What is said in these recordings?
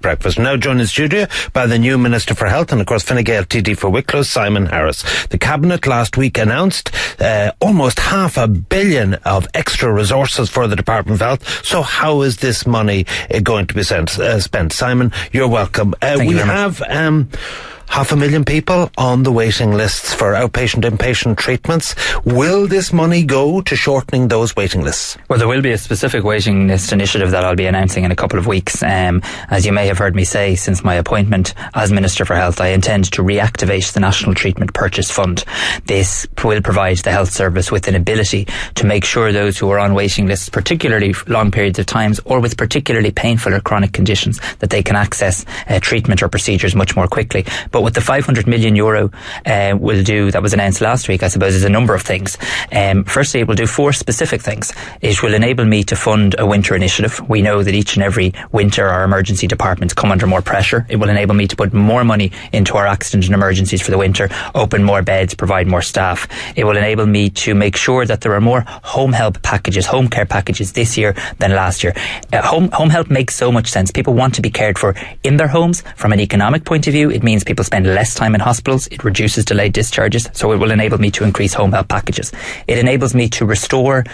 Breakfast. Now joined in studio by the new Minister for Health and of course Fine Gael TD for Wicklow, Simon Harris. The Cabinet last week announced almost $500 million of extra resources for the Department of Health. So how is this money going to be spent? Simon, you're welcome. We have 500,000 people on the waiting lists for outpatient, inpatient treatments. Will this money go to shortening those waiting lists? Well, there will be a specific waiting list initiative that I'll be announcing in a couple of weeks. As you may have heard me say, since my appointment as Minister for Health, I intend to reactivate the National Treatment Purchase Fund. This will provide the health service with an ability to make sure those who are on waiting lists, particularly long periods of times, or with particularly painful or chronic conditions, that they can access treatment or procedures much more quickly. But what the €500 million will do, that was announced last week, I suppose, is a number of things. Firstly, it will do 4 specific things. It will enable me to fund a winter initiative. We know that each and every winter our emergency departments come under more pressure. It will enable me to put more money into our accident and emergencies for the winter, open more beds, provide more staff. It will enable me to make sure that there are more home help packages, home care packages this year than last year. Home help makes so much sense. People want to be cared for in their homes. From an economic point of view, it means people spend less time in hospitals. It reduces delayed discharges, so it will enable me to increase home health packages. It enables me to restore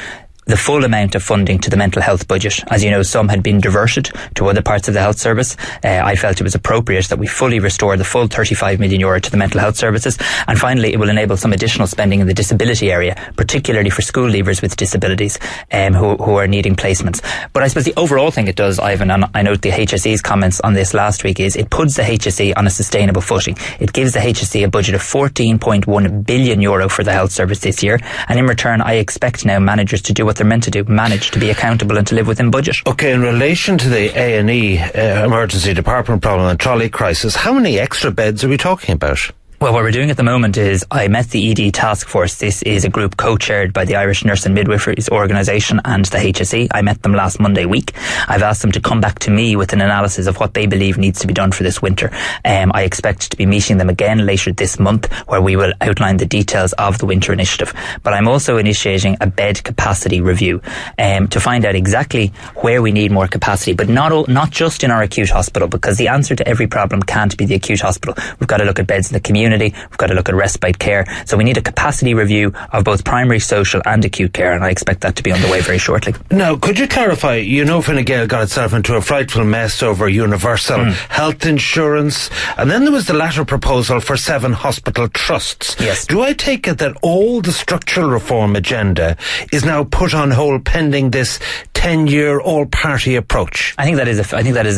the full amount of funding to the mental health budget. As you know, some had been diverted to other parts of the health service. I felt it was appropriate that we fully restore the full €35 million to the mental health services. And finally, it will enable some additional spending in the disability area, particularly for school leavers with disabilities who are needing placements. But I suppose the overall thing it does, Ivan, and I note the HSE's comments on this last week, is it puts the HSE on a sustainable footing. It gives the HSE a budget of €14.1 billion for the health service this year. And in return, I expect now managers to do what they're meant to do, manage to be accountable and to live within budget. Okay, in relation to the A&E emergency department problem and trolley crisis, how many extra beds are we talking about? Well, what we're doing at the moment is I met the ED task force. This is a group co-chaired by the Irish Nurse and Midwiferys Organisation and the HSE. I met them last Monday week. I've asked them to come back to me with an analysis of what they believe needs to be done for this winter. I expect to be meeting them again later this month, where we will outline the details of the winter initiative. But I'm also initiating a bed capacity review to find out exactly where we need more capacity, but not just in our acute hospital, because the answer to every problem can't be the acute hospital. We've got to look at beds in the community. We've got to look at respite care. So we need a capacity review of both primary, social and acute care, and I expect that to be on the way very shortly. Now, could you clarify, you know Fine Gael got itself into a frightful mess over universal health insurance, and then there was the latter proposal for 7 hospital trusts. Yes. Do I take it that all the structural reform agenda is now put on hold pending this 10-year all-party approach? I think that is a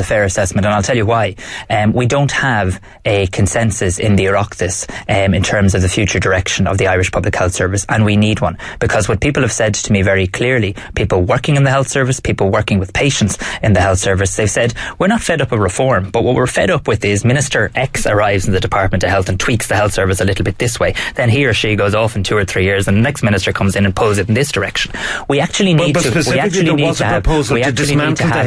fair assessment, and I'll tell you why. We don't have a consensus in the Oireachtas in terms of the future direction of the Irish Public Health Service, and we need one, because what people have said to me very clearly, people working in the health service, people working with patients in the health service, they've said, we're not fed up of reform, but what we're fed up with is Minister X arrives in the Department of Health and tweaks the health service a little bit this way, then he or she goes off in 2 or 3 years and the next minister comes in and pulls it in this direction. We actually need to have a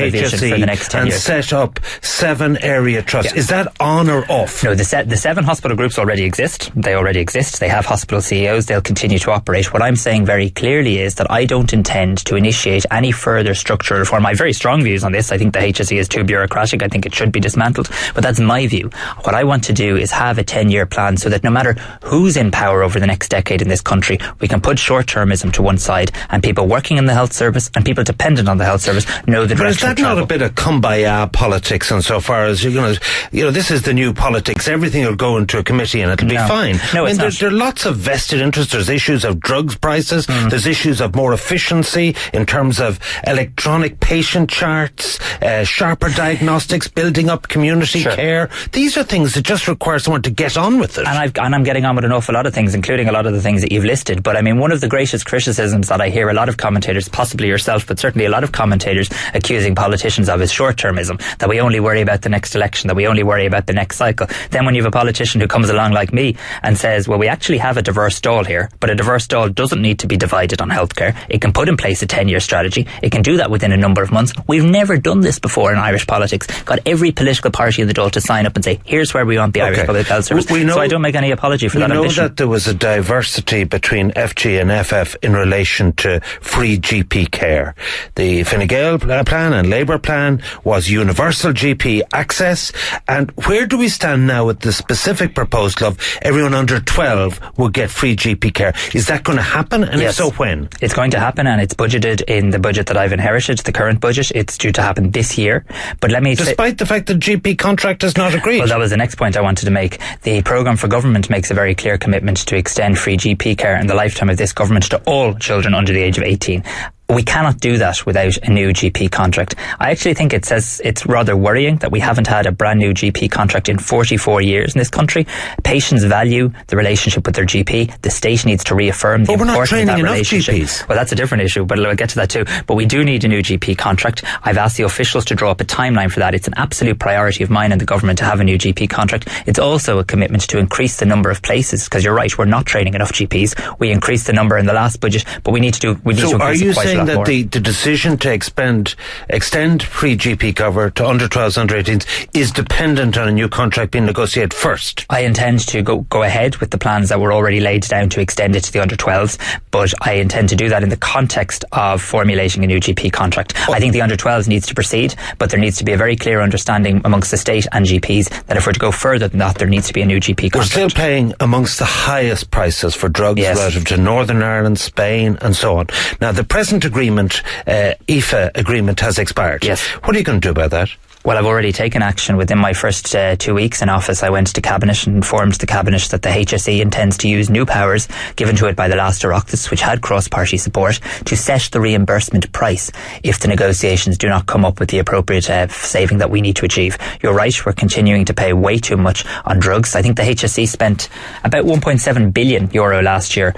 vision for the next 10 and years. Set up 7 area trusts. Yeah. Is that on or off? No, the 7 hospital groups already exist. They already exist. They have hospital CEOs. They'll continue to operate. What I'm saying very clearly is that I don't intend to initiate any further structural reform. I have very strong views on this. I think the HSE is too bureaucratic. I think it should be dismantled. But that's my view. What I want to do is have a 10-year plan so that no matter who's in power over the next decade in this country, we can put short-termism to one side, and people working in the health service and people dependent on the health service know the direction. But is that not a bit of kumbaya politics insofar as you're going to, this is the new politics, everything will go into a committee and it'll be fine? No, it's not. There are lots of vested interests. There's issues of drugs prices, there's issues of more efficiency in terms of electronic patient charts, sharper diagnostics, building up community care. These are things that just require someone to get on with it. And I'm getting on with an awful lot of things, including a lot of the things that you've listed. But I mean, one of the greatest criticisms that I hear a lot of commentators, possibly yourself, but certainly a lot of commentators accusing politicians of is short-termism, that we only worry about the next election, that we only worry about the next cycle. Then when you have a politician who comes along along like me and says, well, we actually have a diverse stall here, but a diverse stall doesn't need to be divided on healthcare. It can put in place a 10-year strategy. It can do that within a number of months. We've never done this before in Irish politics. Got every political party in the Dáil to sign up and say, here's where we want the Irish Public Health Service. So I don't make any apology for that ambition. We know that there was a diversity between FG and FF in relation to free GP care. The Fine Gael plan and Labour plan was universal GP access. And where do we stand now with the specific proposal of everyone under 12 will get free GP care? Is that going to happen? And yes. If so, when? It's going to happen, and it's budgeted in the budget that I've inherited, the current budget. It's due to happen this year. But let me Despite the fact that GP contract is not agreed. Well, that was the next point I wanted to make. The programme for government makes a very clear commitment to extend free GP care in the lifetime of this government to all children under the age of 18. We cannot do that without a new GP contract. I actually think it's rather worrying that we haven't had a brand new GP contract in 44 years in this country. Patients value the relationship with their GP. The state needs to reaffirm the importance of that relationship. GPs. Well, that's a different issue, but I'll get to that too. But we do need a new GP contract. I've asked the officials to draw up a timeline for that. It's an absolute priority of mine and the government to have a new GP contract. It's also a commitment to increase the number of places, because you're right, we're not training enough GPs. We increased the number in the last budget, but we need to increase it quite a lot more. So are you saying that the decision to extend free GP cover to under 12s, under 18s is dependent on a new contract being negotiated first? I intend to go ahead with the plans that were already laid down to extend it to the under 12s, but I intend to do that in the context of formulating a new GP contract. I think the under 12s needs to proceed, but there needs to be a very clear understanding amongst the state and GPs that if we're to go further than that, there needs to be a new GP contract. We're still paying amongst the highest prices for drugs relative to Northern Ireland, Spain and so on. Now, the present agreement, IFA agreement, has expired. Yes. What are you going to do about that? Well, I've already taken action. Within my first 2 weeks in office, I went to Cabinet and informed the Cabinet that the HSE intends to use new powers given to it by the last Oireachtas, which had cross-party support, to set the reimbursement price if the negotiations do not come up with the appropriate saving that we need to achieve. You're right, we're continuing to pay way too much on drugs. I think the HSE spent about €1.7 billion last year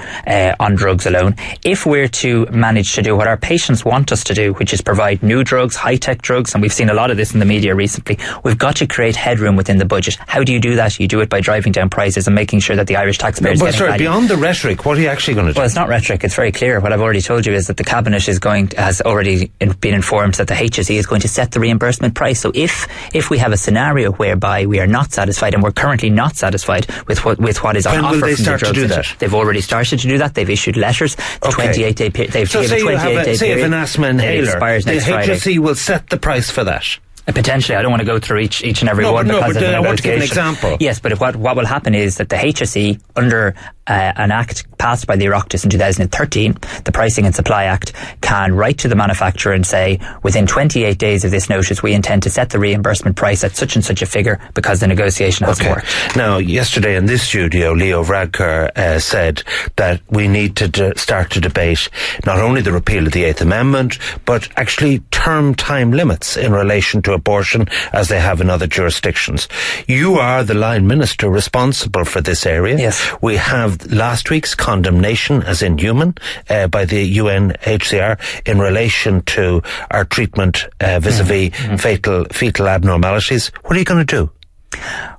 on drugs alone. If we're to manage to do what our patients want us to do, which is provide new drugs, high-tech drugs, and we've seen a lot of this in the media recently, we've got to create headroom within the budget. How do you do that? You do it by driving down prices and making sure that the Irish taxpayers get value. Beyond the rhetoric, what are you actually going to do? Well, it's not rhetoric, it's very clear. What I've already told you is that the Cabinet has already been informed that the HSE is going to set the reimbursement price. So if we have a scenario whereby we are not satisfied, and we're currently not satisfied with what is on offer from the drugs, when will they start to do that? They've already started to do that. They've issued letters. The 28-day period. They've given 28-day period. Say if an asthma inhaler, expires next Friday. HSE will set the price for that. Potentially, I don't want to go through each and every one because of the negotiation. I want to give an example. Yes, but what will happen is that the HSE, under an act passed by the Oireachtas in 2013, the Pricing and Supply Act, can write to the manufacturer and say, within 28 days of this notice, we intend to set the reimbursement price at such and such a figure because the negotiation hasn't worked. Now, yesterday in this studio, Leo Varadkar said that we need to start to debate not only the repeal of the 8th Amendment, but actually term time limits in relation to abortion as they have in other jurisdictions. You are the line minister responsible for this area. Yes. We have last week's condemnation as inhuman by the UNHCR in relation to our treatment vis-a-vis fetal abnormalities. What are you going to do?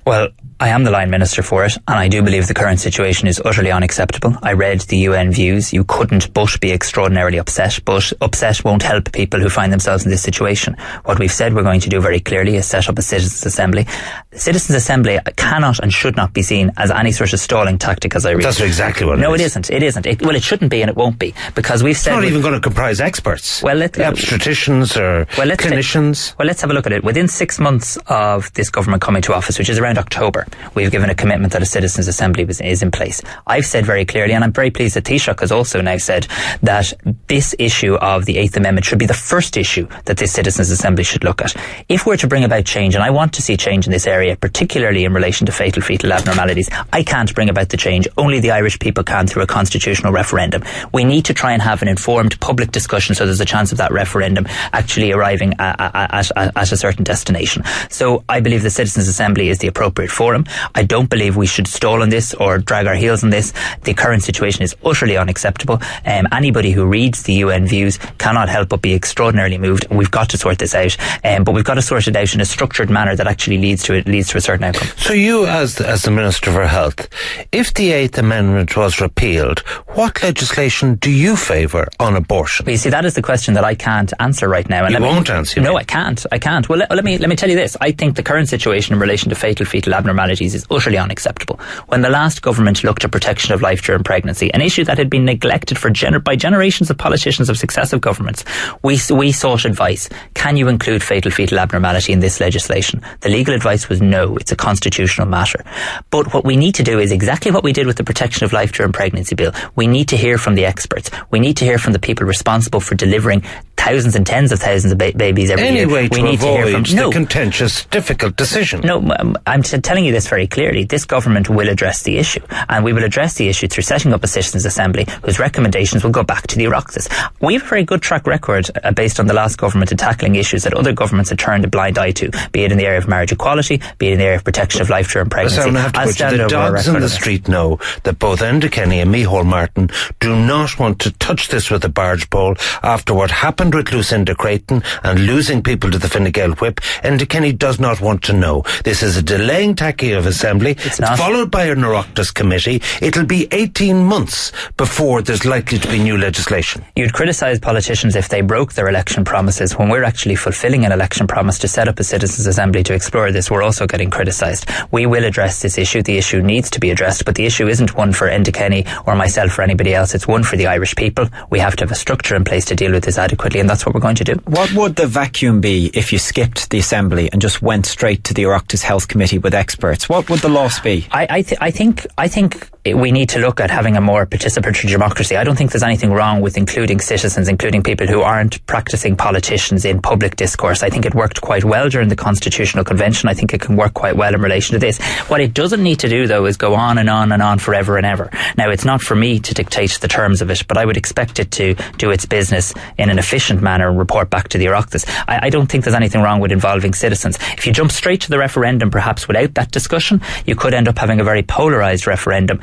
Well, I am the line minister for it, and I do believe the current situation is utterly unacceptable. I read the UN views. You couldn't but be extraordinarily upset, but upset won't help people who find themselves in this situation. What we've said we're going to do very clearly is set up a citizens' assembly. The citizens' assembly cannot and should not be seen as any sort of stalling tactic, as I read. That's exactly what it is. No, it isn't. It isn't. It shouldn't be, and it won't be, because we've said... It's not even going to comprise experts. Well, obstetricians or clinicians. Let's have a look at it. Within 6 months of this government coming to office, which is around October, we've given a commitment that a citizens' assembly is in place. I've said very clearly, and I'm very pleased that Taoiseach has also now said, that this issue of the 8th Amendment should be the first issue that this citizens' assembly should look at. If we're to bring about change, and I want to see change in this area, particularly in relation to fetal abnormalities, I can't bring about the change. Only the Irish people can through a constitutional referendum. We need to try and have an informed public discussion so there's a chance of that referendum actually arriving at a certain destination. So I believe the citizens' assembly is the appropriate appropriate forum. I don't believe we should stall on this or drag our heels on this. The current situation is utterly unacceptable. Anybody who reads the UN views cannot help but be extraordinarily moved. We've got to sort this out, but we've got to sort it out in a structured manner that actually leads to a certain outcome. So you, as the Minister for Health, if the 8th Amendment was repealed, what legislation do you favour on abortion? Well, you see, that is the question that I can't answer right now. And you won't answer? No, I can't. Well, let me tell you this. I think the current situation in relation to fatal fetal abnormalities is utterly unacceptable. When the last government looked at protection of life during pregnancy, an issue that had been neglected by generations of politicians of successive governments, we sought advice. Can you include fatal fetal abnormality in this legislation? The legal advice was no. It's a constitutional matter. But what we need to do is exactly what we did with the protection of life during pregnancy bill. We need to hear from the experts. We need to hear from the people responsible for delivering thousands and tens of thousands of babies every year. Anyway, we need to hear from the contentious, difficult decision. No, I'm telling you this very clearly. This government will address the issue, and we will address the issue through setting up a citizens' assembly whose recommendations will go back to the Oireachtas. We have a very good track record based on the last government in tackling issues that other governments had turned a blind eye to, be it in the area of marriage equality, be it in the area of protection of life during pregnancy. The dogs in the street know that both Enda Kenny and Micheál Martin do not want to touch this with a barge pole. After what happened with Lucinda Creighton and losing people to the Fine Gael whip, Enda Kenny does not want to know. This is a delaying tactic of assembly. It's followed by an Oireachtas committee. It'll be 18 months before there's likely to be new legislation. You'd criticise politicians if they broke their election promises. When we're actually fulfilling an election promise to set up a citizens' assembly to explore this, we're also getting criticised. We will address this issue. The issue needs to be addressed, but the issue isn't one for Enda Kenny or myself or anybody else. It's one for the Irish people. We have to have a structure in place to deal with this adequately, and that's what we're going to do. What would the vacuum be if you skipped the Assembly and just went straight to the Oireachtas Health Committee with experts? What would the loss be? I think we need to look at having a more participatory democracy. I don't think there's anything wrong with including citizens, including people who aren't practicing politicians in public discourse. I think it worked quite well during the Constitutional Convention. I think it can work quite well in relation to this. What it doesn't need to do, though, is go on and on and on forever and ever. Now, it's not for me to dictate the terms of it, but I would expect it to do its business in an efficient manner and report back to the Oireachtas. I don't think there's anything wrong with involving citizens. If you jump straight to the referendum, perhaps without that discussion, you could end up having a very polarised referendum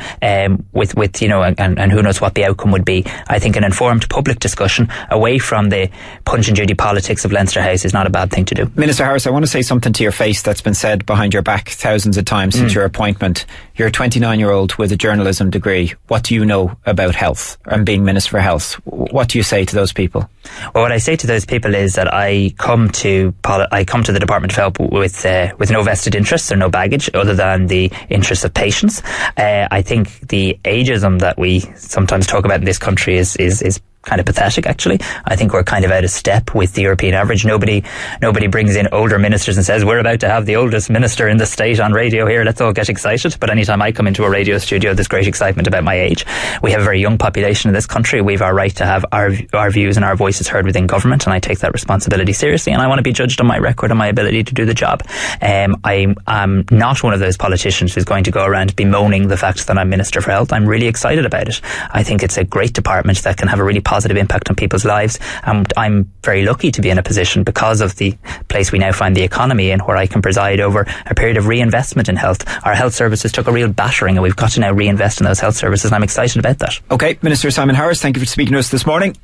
with and who knows what the outcome would be. I think an informed public discussion away from the Punch and Judy politics of Leinster House is not a bad thing to do. Minister Harris, I want to say something to your face that's been said behind your back thousands of times since your appointment. You're a 29-year-old with a journalism degree. What do you know about health and being Minister for Health? What do you say to those people? Well, what I say to those people is that I come to the Department of Health with no vested interests or no baggage other than the interests of patients. I think the ageism that we sometimes talk about in this country is kind of pathetic, actually. I think we're kind of out of step with the European average. Nobody brings in older ministers and says, we're about to have the oldest minister in the state on radio here, let's all get excited. But anytime I come into a radio studio, there's great excitement about my age. We have a very young population in this country. We've our right to have our views and our voices heard within government, and I take that responsibility seriously, and I want to be judged on my record and my ability to do the job. I'm not one of those politicians who's going to go around bemoaning the fact that I'm Minister for Health. I'm really excited about it. I think it's a great department that can have a really positive impact on people's lives, and I'm very lucky to be in a position, because of the place we now find the economy in, where I can preside over a period of reinvestment in health. Our health services took a real battering, and we've got to now reinvest in those health services, and I'm excited about that. OK, Minister Simon Harris, thank you for speaking to us this morning.